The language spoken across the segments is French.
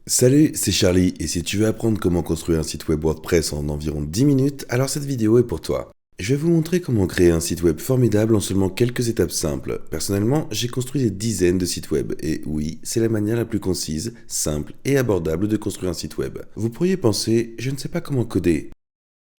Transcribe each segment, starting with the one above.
Salut, c'est Charlie, et si tu veux apprendre comment construire un site web WordPress en environ 10 minutes, alors cette vidéo est pour toi. Je vais vous montrer comment créer un site web formidable en seulement quelques étapes simples. Personnellement, j'ai construit des dizaines de sites web, et oui, c'est la manière la plus concise, simple et abordable de construire un site web. Vous pourriez penser, je ne sais pas comment coder.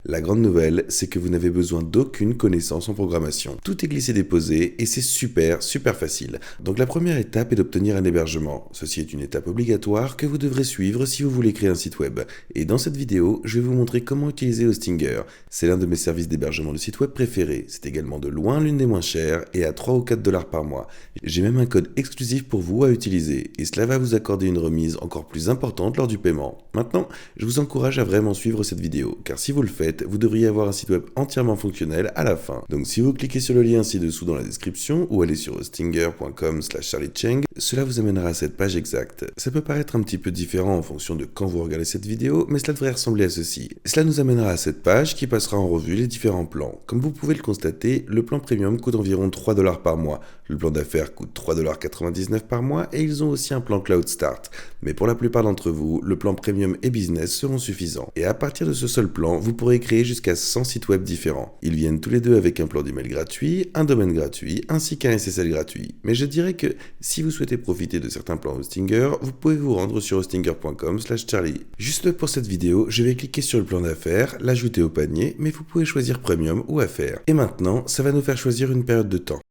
La grande nouvelle, c'est que vous n'avez besoin d'aucune connaissance en programmation. Tout est glissé-déposé et c'est super facile. Donc la première étape est d'obtenir un hébergement. Ceci est une étape obligatoire que vous devrez suivre si vous voulez créer un site web. Et dans cette vidéo, je vais vous montrer comment utiliser Hostinger. C'est l'un de mes services d'hébergement de site web préférés. C'est également de loin l'une des moins chères et à 3 ou 4 dollars par mois. J'ai même un code exclusif pour vous à utiliser et cela va vous accorder une remise encore plus importante lors du paiement. Maintenant, je vous encourage à vraiment suivre cette vidéo car si vous le faites, vous devriez avoir un site web entièrement fonctionnel à la fin. Donc si vous cliquez sur le lien ci-dessous dans la description ou allez sur hostinger.com/charliecheng, cela vous amènera à cette page exacte. Ça peut paraître un petit peu différent en fonction de quand vous regardez cette vidéo, mais cela devrait ressembler à ceci. Cela nous amènera à cette page qui passera en revue les différents plans. Comme vous pouvez le constater, le plan premium coûte environ 3 dollars par mois. Le plan d'affaires coûte 3,99 $ par mois et ils ont aussi un plan Cloud Start. Mais pour la plupart d'entre vous, le plan premium et business seront suffisants. Et à partir de ce seul plan, vous pourrez créer jusqu'à 100 sites web différents. Ils viennent tous les deux avec un plan d'email gratuit, un domaine gratuit, ainsi qu'un SSL gratuit. Mais je dirais que si vous souhaitez profiter de certains plans Hostinger, vous pouvez vous rendre sur hostinger.com/charlie. Juste pour cette vidéo, je vais cliquer sur le plan d'affaires, l'ajouter au panier, mais vous pouvez choisir premium ou affaires. Et maintenant, ça va nous faire choisir une période de temps.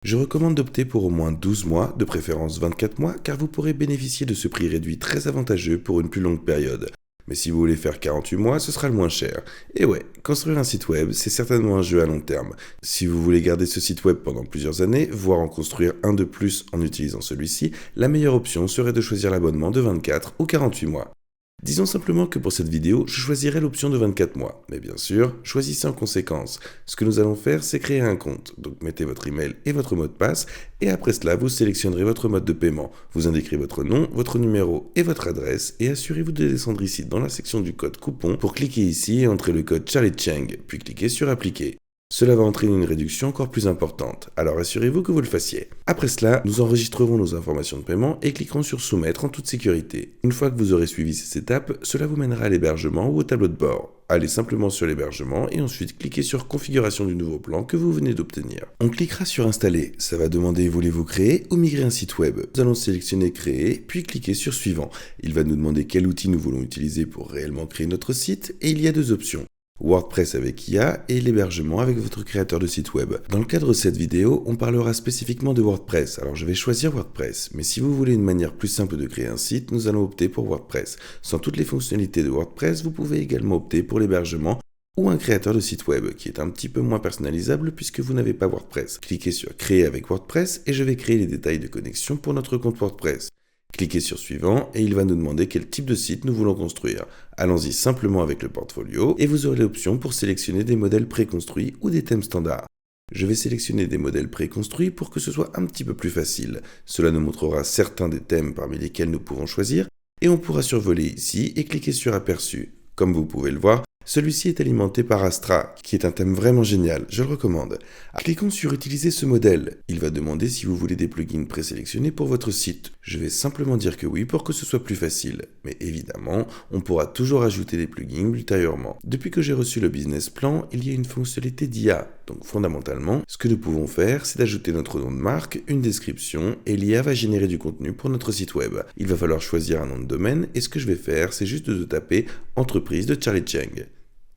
Je recommande d'opter pour au moins 12 mois, de préférence 24 mois, car vous pourrez bénéficier de ce prix réduit très avantageux pour une plus longue période. Mais si vous voulez faire 48 mois, ce sera le moins cher. Et ouais, construire un site web, c'est certainement un jeu à long terme. Si vous voulez garder ce site web pendant plusieurs années, voire en construire un de plus en utilisant celui-ci, la meilleure option serait de choisir l'abonnement de 24 ou 48 mois. Disons simplement que pour cette vidéo, je choisirai l'option de 24 mois. Mais bien sûr, choisissez en conséquence. Ce que nous allons faire, c'est créer un compte. Donc mettez votre email et votre mot de passe, et après cela, vous sélectionnerez votre mode de paiement. Vous indiquerez votre nom, votre numéro et votre adresse, et assurez-vous de descendre ici dans la section du code coupon pour cliquer ici et entrer le code CharlieCheng, puis cliquez sur Appliquer. Cela va entraîner une réduction encore plus importante, alors assurez-vous que vous le fassiez. Après cela, nous enregistrerons nos informations de paiement et cliquerons sur Soumettre en toute sécurité. Une fois que vous aurez suivi ces étapes, cela vous mènera à l'hébergement ou au tableau de bord. Allez simplement sur l'hébergement et ensuite cliquez sur Configuration du nouveau plan que vous venez d'obtenir. On cliquera sur Installer, ça va demander voulez-vous créer ou migrer un site web. Nous allons sélectionner Créer, puis cliquer sur Suivant. Il va nous demander quel outil nous voulons utiliser pour réellement créer notre site et il y a deux options. WordPress avec IA et l'hébergement avec votre créateur de site web. Dans le cadre de cette vidéo, on parlera spécifiquement de WordPress, alors je vais choisir WordPress. Mais si vous voulez une manière plus simple de créer un site, nous allons opter pour WordPress. Sans toutes les fonctionnalités de WordPress, vous pouvez également opter pour l'hébergement ou un créateur de site web qui est un petit peu moins personnalisable puisque vous n'avez pas WordPress. Cliquez sur Créer avec WordPress et je vais créer les détails de connexion pour notre compte WordPress. Cliquez sur Suivant et il va nous demander quel type de site nous voulons construire. Allons-y simplement avec le portfolio et vous aurez l'option pour sélectionner des modèles préconstruits ou des thèmes standards. Je vais sélectionner des modèles préconstruits pour que ce soit un petit peu plus facile. Cela nous montrera certains des thèmes parmi lesquels nous pouvons choisir et on pourra survoler ici et cliquer sur Aperçu. Comme vous pouvez le voir, celui-ci est alimenté par Astra, qui est un thème vraiment génial, je le recommande. Cliquons sur Utiliser ce modèle. Il va demander si vous voulez des plugins présélectionnés pour votre site. Je vais simplement dire que oui pour que ce soit plus facile. Mais évidemment, on pourra toujours ajouter des plugins ultérieurement. Depuis que j'ai reçu le business plan, il y a une fonctionnalité d'IA. Donc fondamentalement, ce que nous pouvons faire, c'est d'ajouter notre nom de marque, une description, et l'IA va générer du contenu pour notre site web. Il va falloir choisir un nom de domaine, et ce que je vais faire, c'est juste de taper « Entreprise de Charlie Cheng ».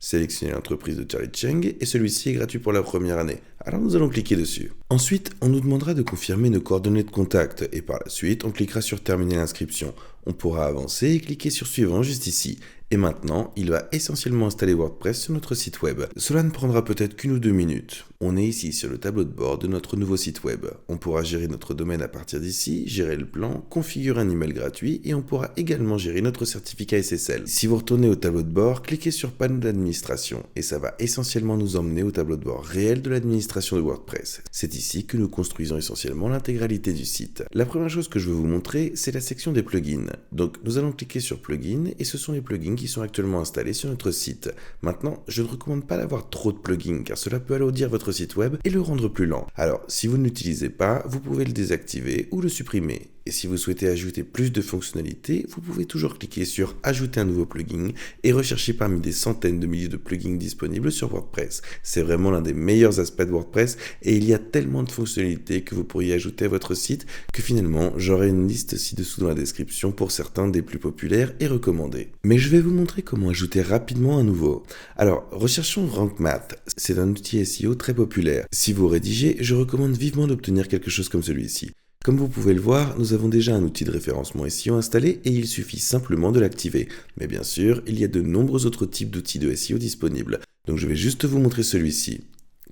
Sélectionnez l'entreprise de Charlie Cheng et celui-ci est gratuit pour la première année. Alors nous allons cliquer dessus. Ensuite, on nous demandera de confirmer nos coordonnées de contact et par la suite, on cliquera sur Terminer l'inscription. On pourra avancer et cliquer sur Suivant juste ici. Et maintenant, il va essentiellement installer WordPress sur notre site web. Cela ne prendra peut-être qu'une ou deux minutes. On est ici sur le tableau de bord de notre nouveau site web. On pourra gérer notre domaine à partir d'ici, gérer le plan, configurer un email gratuit et on pourra également gérer notre certificat SSL. Si vous retournez au tableau de bord, cliquez sur Panneau d'administration et ça va essentiellement nous emmener au tableau de bord réel de l'administration de WordPress. C'est ici que nous construisons essentiellement l'intégralité du site. La première chose que je veux vous montrer, c'est la section des plugins. Donc nous allons cliquer sur Plugins et ce sont les plugins qui sont actuellement installés sur notre site. Maintenant, je ne recommande pas d'avoir trop de plugins car cela peut alourdir votre site web et le rendre plus lent. Alors, si vous ne l'utilisez pas, vous pouvez le désactiver ou le supprimer. Et si vous souhaitez ajouter plus de fonctionnalités, vous pouvez toujours cliquer sur Ajouter un nouveau plugin et rechercher parmi des centaines de milliers de plugins disponibles sur WordPress. C'est vraiment l'un des meilleurs aspects de WordPress et il y a tellement de fonctionnalités que vous pourriez ajouter à votre site que finalement j'aurai une liste ci-dessous dans la description pour certains des plus populaires et recommandés. Mais je vais vous montrer comment ajouter rapidement un nouveau. Alors, recherchons Rank Math. C'est un outil SEO très populaire. Si vous rédigez, je recommande vivement d'obtenir quelque chose comme celui-ci. Comme vous pouvez le voir, nous avons déjà un outil de référencement SEO installé et il suffit simplement de l'activer. Mais bien sûr, il y a de nombreux autres types d'outils de SEO disponibles. Donc je vais juste vous montrer celui-ci.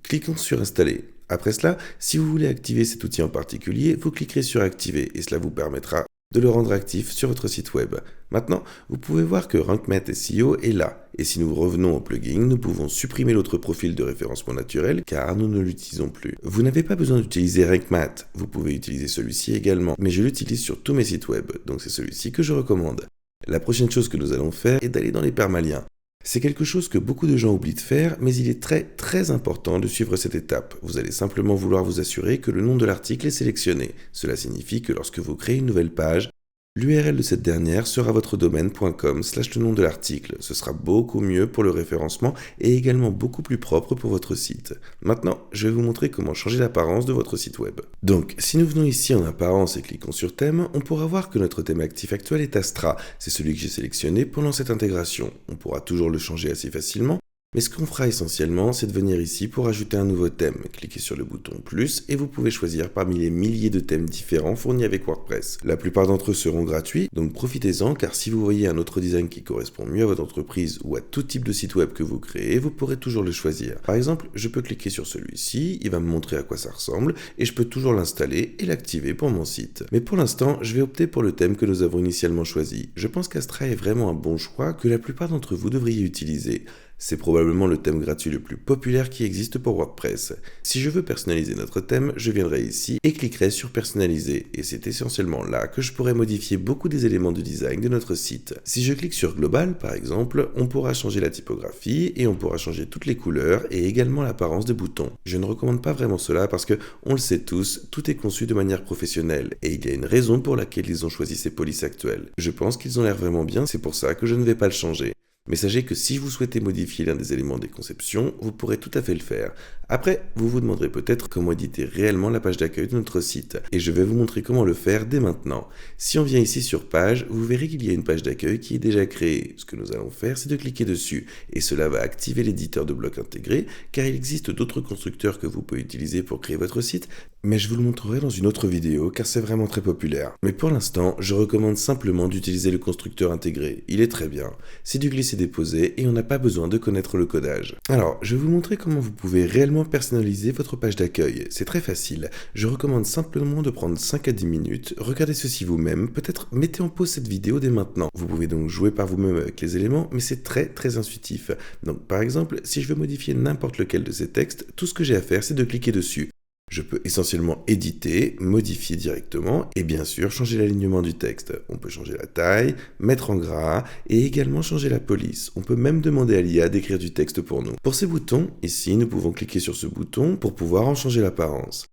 Cliquons sur Installer. Après cela, si vous voulez activer cet outil en particulier, vous cliquerez sur Activer et cela vous permettra de le rendre actif sur votre site web. Maintenant, vous pouvez voir que Rank Math SEO est là. Et si nous revenons au plugin, nous pouvons supprimer l'autre profil de référencement naturel car nous ne l'utilisons plus. Vous n'avez pas besoin d'utiliser Rank Math, vous pouvez utiliser celui-ci également, mais je l'utilise sur tous mes sites web, donc c'est celui-ci que je recommande. La prochaine chose que nous allons faire est d'aller dans les permaliens. C'est quelque chose que beaucoup de gens oublient de faire, mais il est très important de suivre cette étape. Vous allez simplement vouloir vous assurer que le nom de l'article est sélectionné. Cela signifie que lorsque vous créez une nouvelle page, l'URL de cette dernière sera votre domaine.com / le nom de l'article. Ce sera beaucoup mieux pour le référencement et également beaucoup plus propre pour votre site. Maintenant, je vais vous montrer comment changer l'apparence de votre site web. Donc, si nous venons ici en apparence et cliquons sur thème, on pourra voir que notre thème actif actuel est Astra. C'est celui que j'ai sélectionné pendant cette intégration. On pourra toujours le changer assez facilement. Mais ce qu'on fera essentiellement, c'est de venir ici pour ajouter un nouveau thème. Cliquez sur le bouton plus et vous pouvez choisir parmi les milliers de thèmes différents fournis avec WordPress. La plupart d'entre eux seront gratuits, donc profitez-en car si vous voyez un autre design qui correspond mieux à votre entreprise ou à tout type de site web que vous créez, vous pourrez toujours le choisir. Par exemple, je peux cliquer sur celui-ci, il va me montrer à quoi ça ressemble et je peux toujours l'installer et l'activer pour mon site. Mais pour l'instant, je vais opter pour le thème que nous avons initialement choisi. Je pense qu'Astra est vraiment un bon choix que la plupart d'entre vous devriez utiliser. C'est probablement le thème gratuit le plus populaire qui existe pour WordPress. Si je veux personnaliser notre thème, je viendrai ici et cliquerai sur personnaliser. Et c'est essentiellement là que je pourrai modifier beaucoup des éléments de design de notre site. Si je clique sur Global, par exemple, on pourra changer la typographie et on pourra changer toutes les couleurs et également l'apparence des boutons. Je ne recommande pas vraiment cela parce que, on le sait tous, tout est conçu de manière professionnelle et il y a une raison pour laquelle ils ont choisi ces polices actuelles. Je pense qu'ils ont l'air vraiment bien, c'est pour ça que je ne vais pas le changer. Mais sachez que si vous souhaitez modifier l'un des éléments des conceptions, vous pourrez tout à fait le faire. Après, vous vous demanderez peut-être comment éditer réellement la page d'accueil de notre site. Et je vais vous montrer comment le faire dès maintenant. Si on vient ici sur page, vous verrez qu'il y a une page d'accueil qui est déjà créée. Ce que nous allons faire, c'est de cliquer dessus. Et cela va activer l'éditeur de blocs intégré, car il existe d'autres constructeurs que vous pouvez utiliser pour créer votre site. Mais je vous le montrerai dans une autre vidéo, car c'est vraiment très populaire. Mais pour l'instant, je recommande simplement d'utiliser le constructeur intégré. Il est très bien. C'est du glisser-déposer et on n'a pas besoin de connaître le codage. Alors, je vais vous montrer comment vous pouvez réellement personnaliser votre page d'accueil. C'est très facile. Je recommande simplement de prendre 5 à 10 minutes, regardez ceci vous-même, peut-être mettez en pause cette vidéo dès maintenant. Vous pouvez donc jouer par vous-même avec les éléments, mais c'est très intuitif. Donc par exemple, si je veux modifier n'importe lequel de ces textes, tout ce que j'ai à faire c'est de cliquer dessus. Je peux essentiellement éditer, modifier directement et bien sûr changer l'alignement du texte. On peut changer la taille, mettre en gras et également changer la police. On peut même demander à l'IA d'écrire du texte pour nous. Pour ces boutons, ici nous pouvons cliquer sur ce bouton pour pouvoir en changer l'apparence.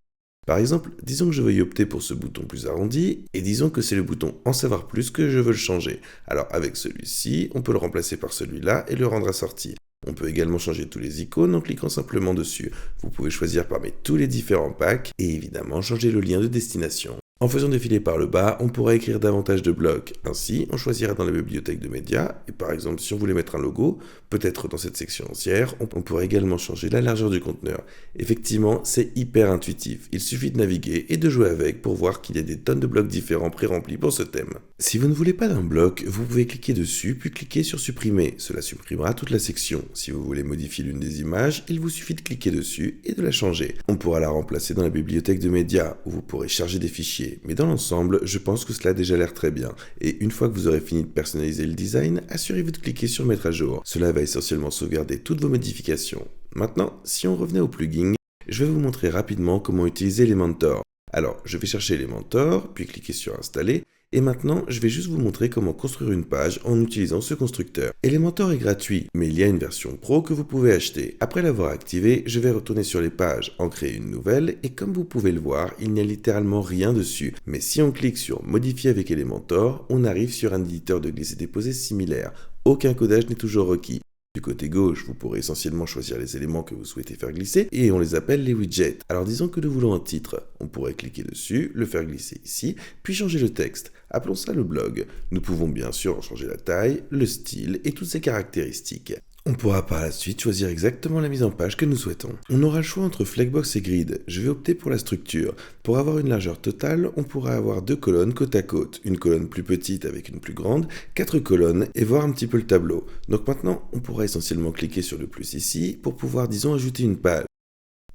Par exemple, disons que je veuille opter pour ce bouton plus arrondi et disons que c'est le bouton en savoir plus que je veux le changer. Alors avec celui-ci, on peut le remplacer par celui-là et le rendre assorti. On peut également changer tous les icônes en cliquant simplement dessus. Vous pouvez choisir parmi tous les différents packs et évidemment changer le lien de destination. En faisant défiler par le bas, on pourra écrire davantage de blocs. Ainsi, on choisira dans la bibliothèque de médias, et par exemple, si on voulait mettre un logo, peut-être dans cette section entière, on pourrait également changer la largeur du conteneur. Effectivement, c'est hyper intuitif. Il suffit de naviguer et de jouer avec pour voir qu'il y a des tonnes de blocs différents pré-remplis pour ce thème. Si vous ne voulez pas d'un bloc, vous pouvez cliquer dessus, puis cliquer sur supprimer. Cela supprimera toute la section. Si vous voulez modifier l'une des images, il vous suffit de cliquer dessus et de la changer. On pourra la remplacer dans la bibliothèque de médias, où vous pourrez charger des fichiers. Mais dans l'ensemble, je pense que cela a déjà l'air très bien. Et une fois que vous aurez fini de personnaliser le design, assurez-vous de cliquer sur mettre à jour. Cela va essentiellement sauvegarder toutes vos modifications. Maintenant, si on revenait au plugin, je vais vous montrer rapidement comment utiliser Elementor. Alors, je vais chercher Elementor, puis cliquer sur installer, Et maintenant, je vais juste vous montrer comment construire une page en utilisant ce constructeur. Elementor est gratuit, mais il y a une version pro que vous pouvez acheter. Après l'avoir activé, je vais retourner sur les pages, en créer une nouvelle, et comme vous pouvez le voir, il n'y a littéralement rien dessus. Mais si on clique sur Modifier avec Elementor, on arrive sur un éditeur de glisser-déposer similaire. Aucun codage n'est toujours requis. Du côté gauche, vous pourrez essentiellement choisir les éléments que vous souhaitez faire glisser et on les appelle les widgets. Alors disons que nous voulons un titre. On pourrait cliquer dessus, le faire glisser ici, puis changer le texte. Appelons ça le blog. Nous pouvons bien sûr en changer la taille, le style et toutes ses caractéristiques. On pourra par la suite choisir exactement la mise en page que nous souhaitons. On aura le choix entre Flexbox et Grid. Je vais opter pour la structure. Pour avoir une largeur totale, on pourra avoir 2 colonnes côte à côte. Une colonne plus petite avec une plus grande, 4 colonnes et voir un petit peu le tableau. Donc maintenant, on pourra essentiellement cliquer sur le plus ici pour pouvoir, disons, ajouter une page.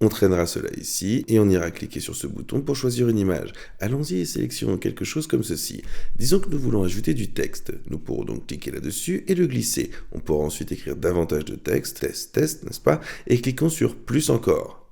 On traînera cela ici et on ira cliquer sur ce bouton pour choisir une image. Allons-y et sélectionnons quelque chose comme ceci. Disons que nous voulons ajouter du texte. Nous pourrons donc cliquer là-dessus et le glisser. On pourra ensuite écrire davantage de texte, test, n'est-ce pas? Et cliquons sur plus encore.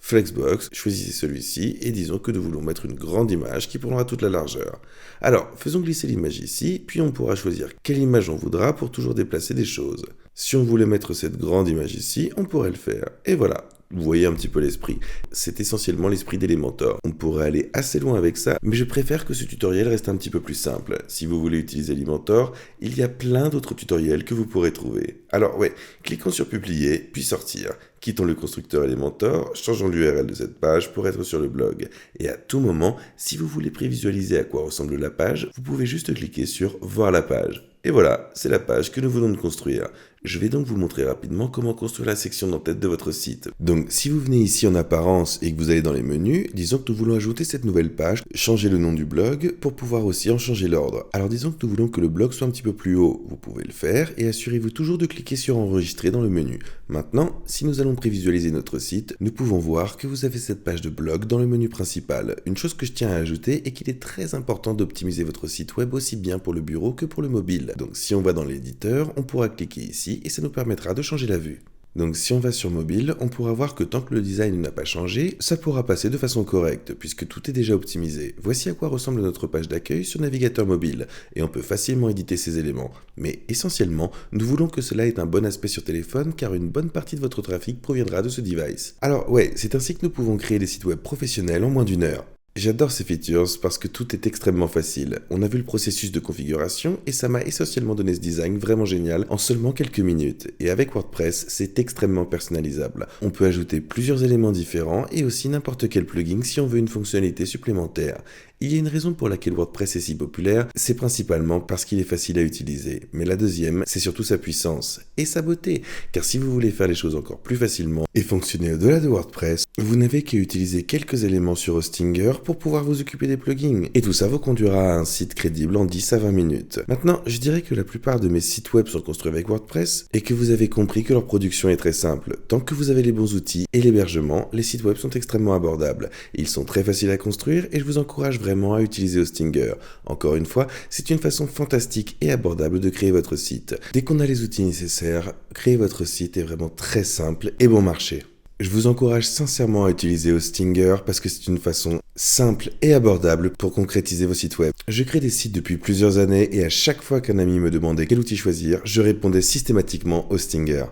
Flexbox, choisissez celui-ci et disons que nous voulons mettre une grande image qui prendra toute la largeur. Alors, faisons glisser l'image ici, puis on pourra choisir quelle image on voudra pour toujours déplacer des choses. Si on voulait mettre cette grande image ici, on pourrait le faire. Et voilà, vous voyez un petit peu l'esprit. C'est essentiellement l'esprit d'Elementor. On pourrait aller assez loin avec ça, mais je préfère que ce tutoriel reste un petit peu plus simple. Si vous voulez utiliser Elementor, il y a plein d'autres tutoriels que vous pourrez trouver. Alors ouais, cliquons sur publier, puis sortir. Quittons le constructeur Elementor, changeons l'URL de cette page pour être sur le blog. Et à tout moment, si vous voulez prévisualiser à quoi ressemble la page, vous pouvez juste cliquer sur voir la page. Et voilà, c'est la page que nous venons de construire. Je vais donc vous montrer rapidement comment construire la section d'en-tête de votre site. Donc si vous venez ici en apparence et que vous allez dans les menus, disons que nous voulons ajouter cette nouvelle page, changer le nom du blog pour pouvoir aussi en changer l'ordre. Alors disons que nous voulons que le blog soit un petit peu plus haut, vous pouvez le faire et assurez-vous toujours de cliquer sur enregistrer dans le menu. Maintenant, si nous allons prévisualiser notre site, nous pouvons voir que vous avez cette page de blog dans le menu principal. Une chose que je tiens à ajouter est qu'il est très important d'optimiser votre site web aussi bien pour le bureau que pour le mobile. Donc si on va dans l'éditeur, on pourra cliquer ici et ça nous permettra de changer la vue. Donc si on va sur mobile, on pourra voir que tant que le design n'a pas changé, ça pourra passer de façon correcte puisque tout est déjà optimisé. Voici à quoi ressemble notre page d'accueil sur navigateur mobile et on peut facilement éditer ces éléments. Mais essentiellement, nous voulons que cela ait un bon aspect sur téléphone car une bonne partie de votre trafic proviendra de ce device. Alors ouais, c'est ainsi que nous pouvons créer des sites web professionnels en moins d'1 heure. J'adore ces features parce que tout est extrêmement facile. On a vu le processus de configuration et ça m'a essentiellement donné ce design vraiment génial en seulement quelques minutes. Et avec WordPress, c'est extrêmement personnalisable. On peut ajouter plusieurs éléments différents et aussi n'importe quel plugin si on veut une fonctionnalité supplémentaire. Il y a une raison pour laquelle WordPress est si populaire, c'est principalement parce qu'il est facile à utiliser. Mais la deuxième, c'est surtout sa puissance et sa beauté. Car si vous voulez faire les choses encore plus facilement et fonctionner au-delà de WordPress, vous n'avez qu'à utiliser quelques éléments sur Hostinger pour pouvoir vous occuper des plugins. Et tout ça vous conduira à un site crédible en 10 à 20 minutes. Maintenant, je dirais que la plupart de mes sites web sont construits avec WordPress et que vous avez compris que leur production est très simple. Tant que vous avez les bons outils et l'hébergement, les sites web sont extrêmement abordables. Ils sont très faciles à construire et je vous encourage vraiment à utiliser Hostinger. Encore une fois, c'est une façon fantastique et abordable de créer votre site. Dès qu'on a les outils nécessaires, créer votre site est vraiment très simple et bon marché. Je vous encourage sincèrement à utiliser Hostinger parce que c'est une façon simple et abordable pour concrétiser vos sites web. Je crée des sites depuis plusieurs années et à chaque fois qu'un ami me demandait quel outil choisir, je répondais systématiquement Hostinger.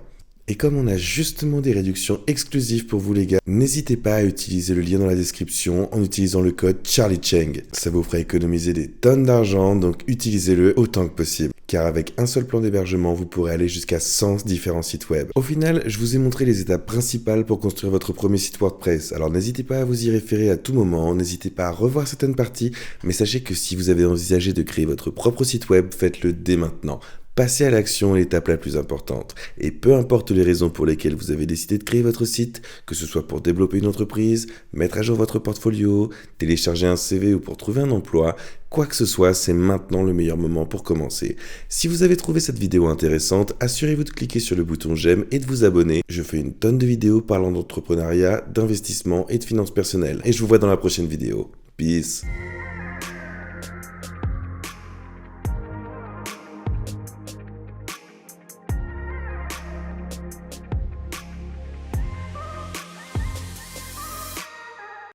Et comme on a justement des réductions exclusives pour vous les gars, n'hésitez pas à utiliser le lien dans la description en utilisant le code CharlieCheng. Ça vous fera économiser des tonnes d'argent, donc utilisez-le autant que possible. Car avec un seul plan d'hébergement, vous pourrez aller jusqu'à 100 différents sites web. Au final, je vous ai montré les étapes principales pour construire votre premier site WordPress. Alors n'hésitez pas à vous y référer à tout moment, n'hésitez pas à revoir certaines parties, mais sachez que si vous avez envisagé de créer votre propre site web, faites-le dès maintenant. Passez à l'action est l'étape la plus importante. Et peu importe les raisons pour lesquelles vous avez décidé de créer votre site, que ce soit pour développer une entreprise, mettre à jour votre portfolio, télécharger un CV ou pour trouver un emploi, quoi que ce soit, c'est maintenant le meilleur moment pour commencer. Si vous avez trouvé cette vidéo intéressante, assurez-vous de cliquer sur le bouton j'aime et de vous abonner. Je fais une tonne de vidéos parlant d'entrepreneuriat, d'investissement et de finances personnelles. Et je vous vois dans la prochaine vidéo. Peace.